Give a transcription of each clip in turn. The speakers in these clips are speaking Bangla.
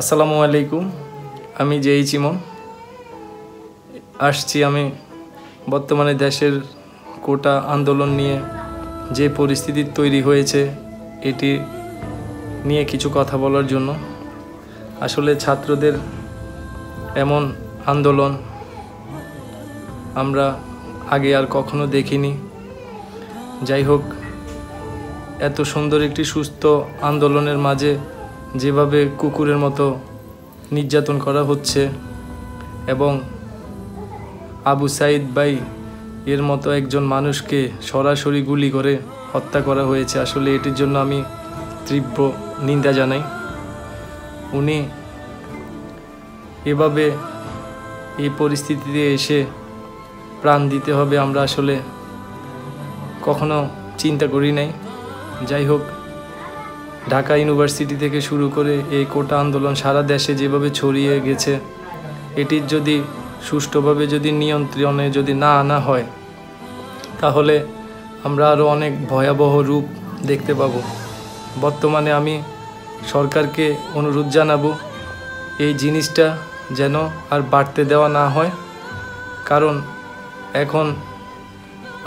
আসসালামু আলাইকুম। আমি জেই চিমন আসছি। আমি বর্তমানে দেশের কোটা আন্দোলন নিয়ে যে পরিস্থিতি তৈরি হয়েছে এটি নিয়ে কিছু কথা বলার জন্য। আসলে ছাত্রদের এমন আন্দোলন আমরা আগে আর কখনো দেখিনি। যাই হোক, এত সুন্দর একটি সুস্থ আন্দোলনের মাঝে যেভাবে কুকুরের মতো নির্যাতন করা হচ্ছে এবং আবু সাইদ ভাই এর মতো একজন মানুষকে সরাসরি গুলি করে হত্যা করা হয়েছে, আসলে এটির জন্য আমি তীব্র নিন্দা জানাই। উনি এভাবে এই পরিস্থিতিতে এসে প্রাণ দিতে হবে আমরা আসলে কখনো চিন্তা করি নাই। যাই হোক, ঢাকা ইউনিভার্সিটি থেকে শুরু করে এই কোটা আন্দোলন সারা দেশে যেভাবে ছড়িয়ে গেছে, এটির যদি সুষ্ঠুভাবে যদি নিয়ন্ত্রণে যদি না আনা হয় তাহলে আমরা আরও অনেক ভয়াবহ রূপ দেখতে পাব। বর্তমানে আমি সরকারকে অনুরোধ জানাবো এই জিনিসটা যেন আর বাড়তে দেওয়া না হয়, কারণ এখন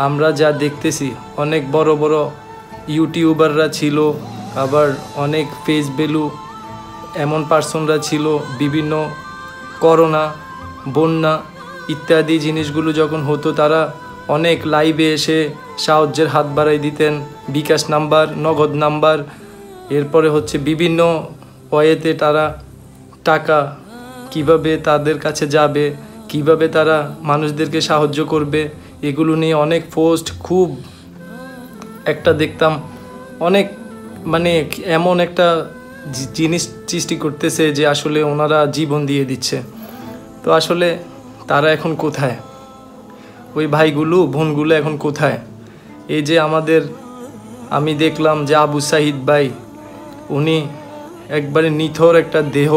আমরা যা দেখতেছি অনেক বড় বড় ইউটিউবাররা ছিল, আবার অনেক ফেস ভ্যালু এমন পার্সনরা ছিল, বিভিন্ন করোনা বন্যা ইত্যাদি জিনিসগুলো যখন হতো তারা অনেক লাইভে এসে সাহায্যের হাত বাড়াই দিতেন, বিকাশ নাম্বার, নগদ নাম্বার, এরপরে হচ্ছে বিভিন্ন ওয়েতে তারা টাকা কিভাবে তাদের কাছে যাবে, কিভাবে তারা মানুষদেরকে সাহায্য করবে, এগুলো নিয়ে অনেক পোস্ট খুব একটা দেখতাম। অনেক মানে এমন একটা জিনিস সৃষ্টি করতেছে যে আসলে ওনারা জীবন দিয়ে দিচ্ছে। তো আসলে তারা এখন কোথায়? ওই ভাইগুলো বোনগুলো এখন কোথায়? এই যে আমি দেখলাম যে আবু সাইদ ভাই, উনি একবারে নিথর একটা দেহ,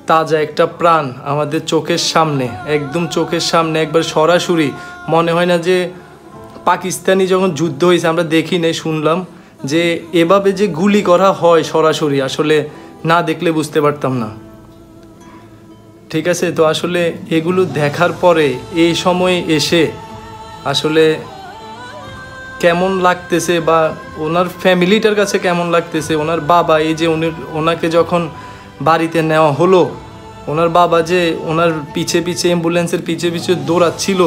তাজা একটা প্রাণ আমাদের চোখের সামনে, একদম চোখের সামনে একবার সরাসরি, মনে হয় না যে পাকিস্তানি যখন যুদ্ধ হয়েছে আমরা দেখি নাই, শুনলাম যে এভাবে যে গুলি করা হয় সরাসরি, আসলে না দেখলে বুঝতে পারতাম না। ঠিক আছে, তো আসলে এগুলো দেখার পরে এই সময়ে এসে আসলে কেমন লাগতেছে বা ওনার ফ্যামিলিটার কাছে কেমন লাগতেছে, ওনার বাবা এই যে ওনাকে যখন বাড়িতে নেওয়া হলো, ওনার বাবা যে ওনার পিছে পিছে অ্যাম্বুলেন্সের পিছে পিছে দৌড়াচ্ছিল,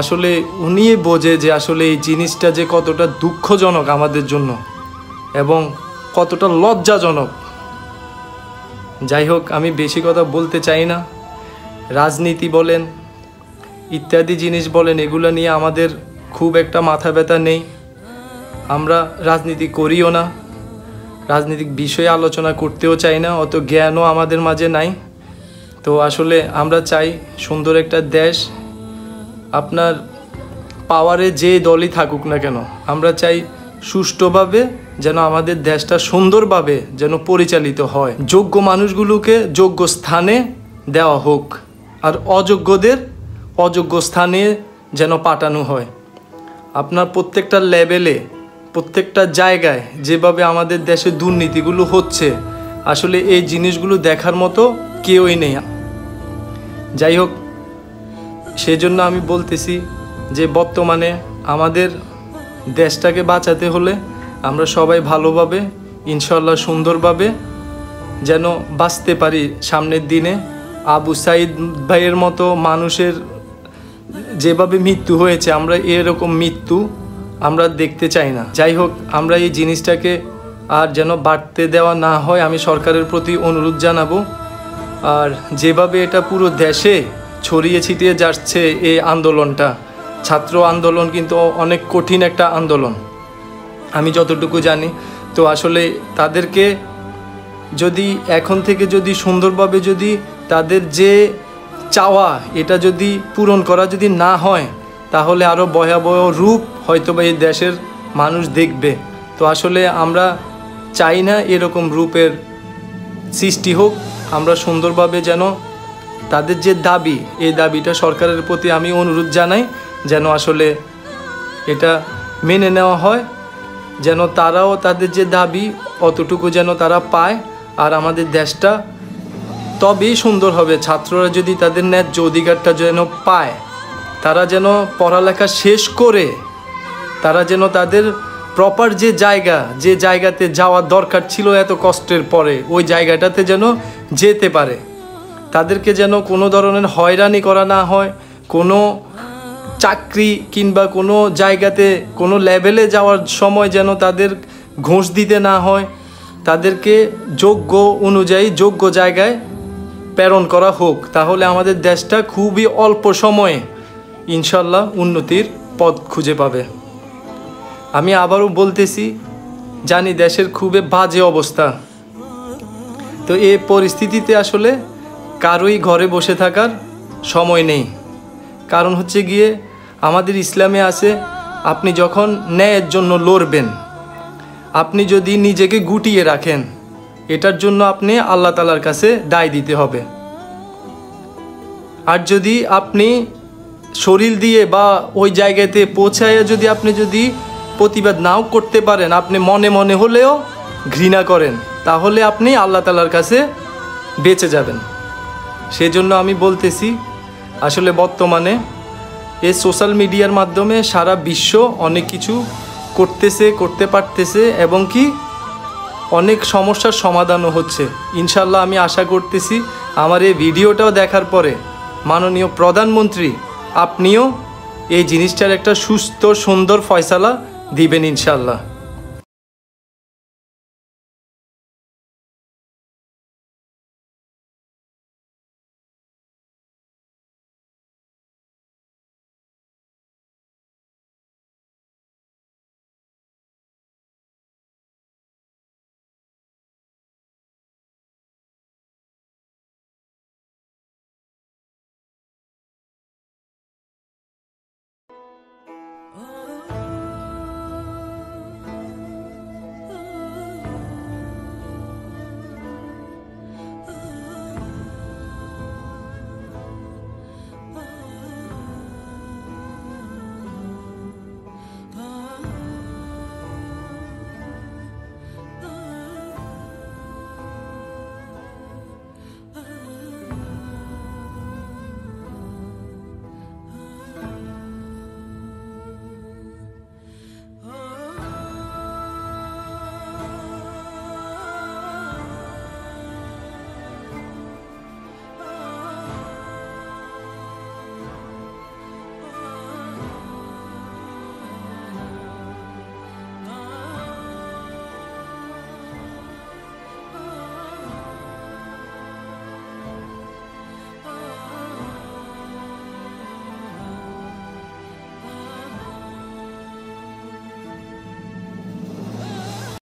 আসলে উনি বোঝে যে আসলে এই জিনিসটা যে কতটা দুঃখজনক আমাদের জন্য এবং কতটা লজ্জাজনক। যাই হোক, আমি বেশি কথা বলতে চাই না। রাজনীতি বলেন, ইত্যাদি জিনিস বলেন, এগুলো নিয়ে আমাদের খুব একটা মাথা ব্যথা নেই। আমরা রাজনীতি করিও না, রাজনৈতিক বিষয়ে আলোচনা করতেও চাই না, অত জ্ঞানও আমাদের মাঝে নাই। তো আসলে আমরা চাই সুন্দর একটা দেশ, আপনার পাওয়ারে যে দলই থাকুক না কেন, আমরা চাই সুষ্ঠুভাবে যেন আমাদের দেশটা সুন্দরভাবে যেন পরিচালিত হয়, যোগ্য মানুষগুলোকে যোগ্য স্থানে দেওয়া হোক আর অযোগ্যদের অযোগ্য স্থানে যেন পাঠানো হয়। আপনার প্রত্যেকটা লেভেলে, প্রত্যেকটা জায়গায় যেভাবে আমাদের দেশে দুর্নীতিগুলো হচ্ছে, আসলে এই জিনিসগুলো দেখার মতো কেউই নেই। যাই হোক, সেজন্য আমি বলতেছি যে বর্তমানে আমাদের দেশটাকে বাঁচাতে হলে আমরা সবাই ভালোভাবে ইনশাল্লাহ সুন্দরভাবে যেন বাঁচতে পারি সামনের দিনে। আবু সাইদ ভাইয়ের মতো মানুষের যেভাবে মৃত্যু হয়েছে, আমরা এরকম মৃত্যু আমরা দেখতে চাই না। যাই হোক, আমরা এই জিনিসটাকে আর যেন বাড়তে দেওয়া না হয় আমি সরকারের প্রতি অনুরোধ জানাবো। আর যেভাবে এটা পুরো দেশে ছড়িয়ে ছিটিয়ে যাচ্ছে এই আন্দোলনটা, ছাত্র আন্দোলন কিন্তু অনেক কঠিন একটা আন্দোলন আমি যতটুকু জানি। তো আসলে তাদেরকে যদি এখন থেকে যদি সুন্দরভাবে যদি তাদের যে চাওয়া এটা যদি পূরণ করা যদি না হয়, তাহলে আরও ভয়াবহ রূপ হয়তো বা এই দেশের মানুষ দেখবে। তো আসলে আমরা চাই না এরকম রূপের সৃষ্টি হোক। আমরা সুন্দরভাবে যেন তাদের যে দাবি, এই দাবিটা সরকারের প্রতি আমি অনুরোধ জানাই যেন আসলে এটা মেনে নেওয়া হয়, যেন তারাও তাদের যে দাবি অতটুকু যেন তারা পায় আর আমাদের দেশটা তবেই সুন্দর হবে। ছাত্ররা যদি তাদের ন্যায্য অধিকারটা যেন পায়, তারা যেন পড়ালেখা শেষ করে তারা যেন তাদের প্রপার যে জায়গাতে যাওয়ার দরকার ছিল এত কষ্টের পরে, ওই জায়গাটাতে যেন যেতে পারে। তাদেরকে যেন কোনো ধরনের হয়রানি করা না হয়, কোনো চাকরি কিংবা কোনো জায়গাতে কোনো লেভেলে যাওয়ার সময় যেন তাদের ঘুষ দিতে না হয়। তাদেরকে যোগ্য অনুযায়ী যোগ্য জায়গায় প্রেরণ করা হোক। তাহলে আমাদের দেশটা খুবই অল্প সময়ে ইনশাল্লাহ উন্নতির পথ খুঁজে পাবে। আমি আবারও বলতেছি, জানি দেশের খুবই বাজে অবস্থা। তো এই পরিস্থিতিতে আসলে কারোই ঘরে বসে থাকার সময় নেই। কারণ হচ্ছে গিয়ে আমাদের ইসলামে আছে, আপনি যখন ন্যায়ের জন্য লড়বেন, আপনি যদি নিজেকে গুটিয়ে রাখেন, এটার জন্য আপনি আল্লাহ তাআলার কাছে দায় দিতে হবে। আর যদি আপনি শরীর দিয়ে বা ওই জায়গাতে পৌঁছায় আপনি যদি প্রতিবাদ নাও করতে পারেন, আপনি মনে মনে হলেও ঘৃণা করেন, তাহলে আপনি আল্লাহ তাআলার কাছে বেঁচে যাবেন। সেজন্য আমি বলতেছি, আসলে বর্তমানে এই সোশ্যাল মিডিয়ার মাধ্যমে সারা বিশ্ব অনেক কিছু করতে পারতেছে এবং কি অনেক সমস্যার সমাধানও হচ্ছে। ইনশাল্লাহ আমি আশা করতেছি আমার এই ভিডিওটাও দেখার পরে মাননীয় প্রধানমন্ত্রী আপনিও এই জিনিসটার একটা সুস্থ সুন্দর ফয়সালা দিবেন ইনশাল্লাহ।